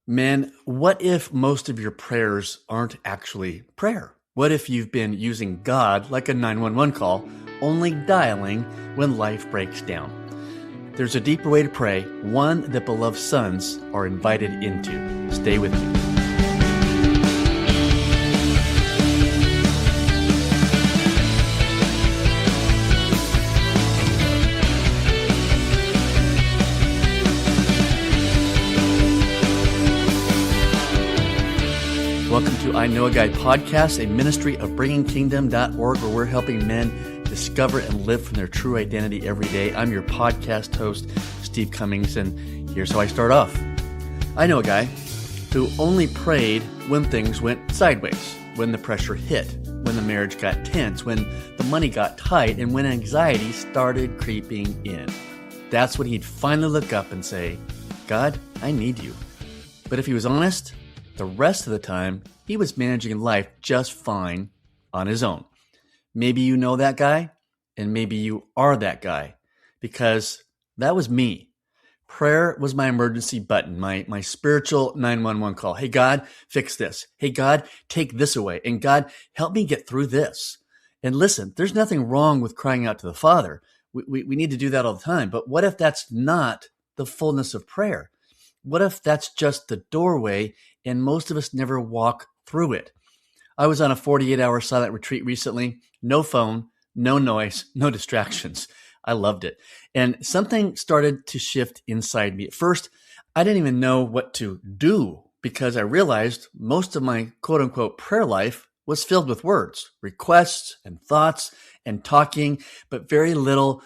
Man, what if most of your prayers aren't actually prayer? What if you've been using God like a 911 call, only dialing when life breaks down? There's a deeper way to pray, one that beloved sons are invited into. Stay with me. Welcome to I Know a Guy podcast, a ministry of bringingkingdom.org, where we're helping men discover and live from their true identity every day. I'm your podcast host, Steve Cummings, and here's how I start off. I know a guy who only prayed when things went sideways, when the pressure hit, when the marriage got tense, when the money got tight, and when anxiety started creeping in. That's when he'd finally look up and say, God, I need you. But if he was honest, the rest of the time, he was managing life just fine on his own. Maybe you know that guy, and maybe you are that guy, because that was me. Prayer was my emergency button, my spiritual 911 call. Hey, God, fix this. Hey, God, take this away. And God, help me get through this. And listen, there's nothing wrong with crying out to the Father. We need to do that all the time. But what if that's not the fullness of prayer? What if that's just the doorway and most of us never walk through it? I was on a 48-hour silent retreat recently. No phone, no noise, no distractions. I loved it. And something started to shift inside me. At first, I didn't even know what to do because I realized most of my quote-unquote prayer life was filled with words, requests and thoughts and talking, but very little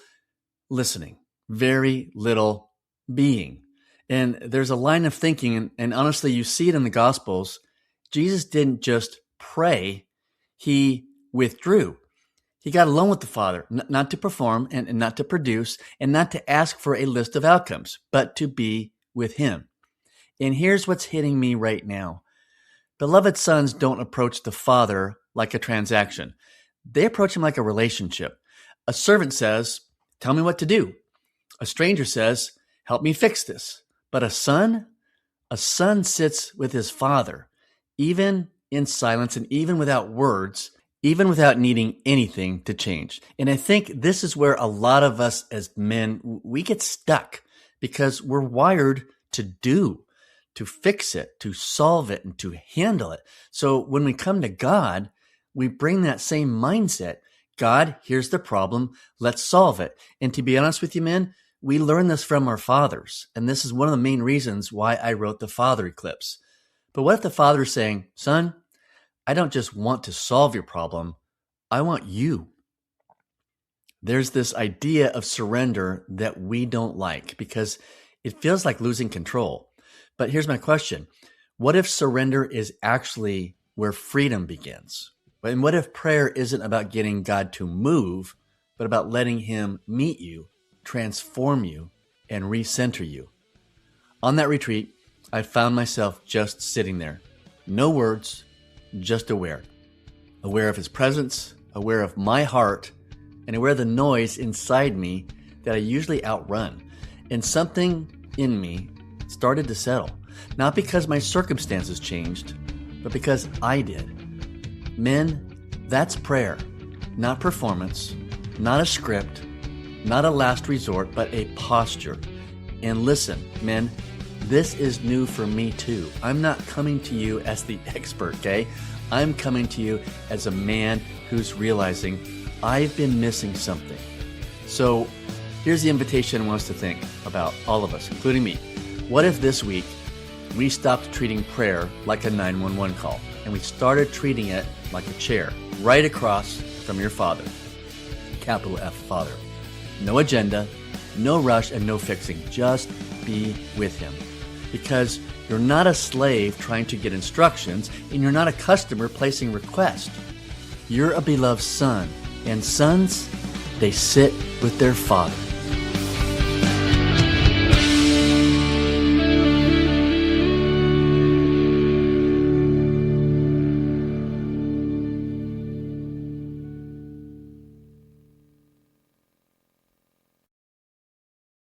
listening, very little being. And there's a line of thinking, and honestly, you see it in the Gospels. Jesus didn't just pray, he withdrew. He got alone with the Father, not to perform and not to produce and not to ask for a list of outcomes, but to be with him. And here's what's hitting me right now. Beloved sons don't approach the Father like a transaction. They approach him like a relationship. A servant says, tell me what to do. A stranger says, help me fix this. But a son sits with his father, even in silence and even without words, even without needing anything to change. And I think this is where a lot of us as men, we get stuck because we're wired to do, to fix it, to solve it, and to handle it. So when we come to God, we bring that same mindset. God, here's the problem. Let's solve it. And to be honest with you, men, we learn this from our fathers, and this is one of the main reasons why I wrote the Father Eclipse. But what if the Father is saying, son, I don't just want to solve your problem, I want you. There's this idea of surrender that we don't like because it feels like losing control. But here's my question. What if surrender is actually where freedom begins? And what if prayer isn't about getting God to move, but about letting him meet you, transform you, and recenter you? On that retreat, I found myself just sitting there. No words, just aware. Aware of his presence, aware of my heart, and aware of the noise inside me that I usually outrun. And something in me started to settle. Not because my circumstances changed, but because I did. Men, that's prayer. Not performance, not a script, not a last resort, but a posture. And listen, men, this is new for me too. I'm not coming to you as the expert, okay? I'm coming to you as a man who's realizing I've been missing something. So here's the invitation I want us to think about, all of us, including me. What if this week we stopped treating prayer like a 911 call and we started treating it like a chair right across from your Father, capital F, Father. No agenda, no rush, and no fixing. Just be with him. Because you're not a slave trying to get instructions, and you're not a customer placing requests. You're a beloved son, and sons, they sit with their father.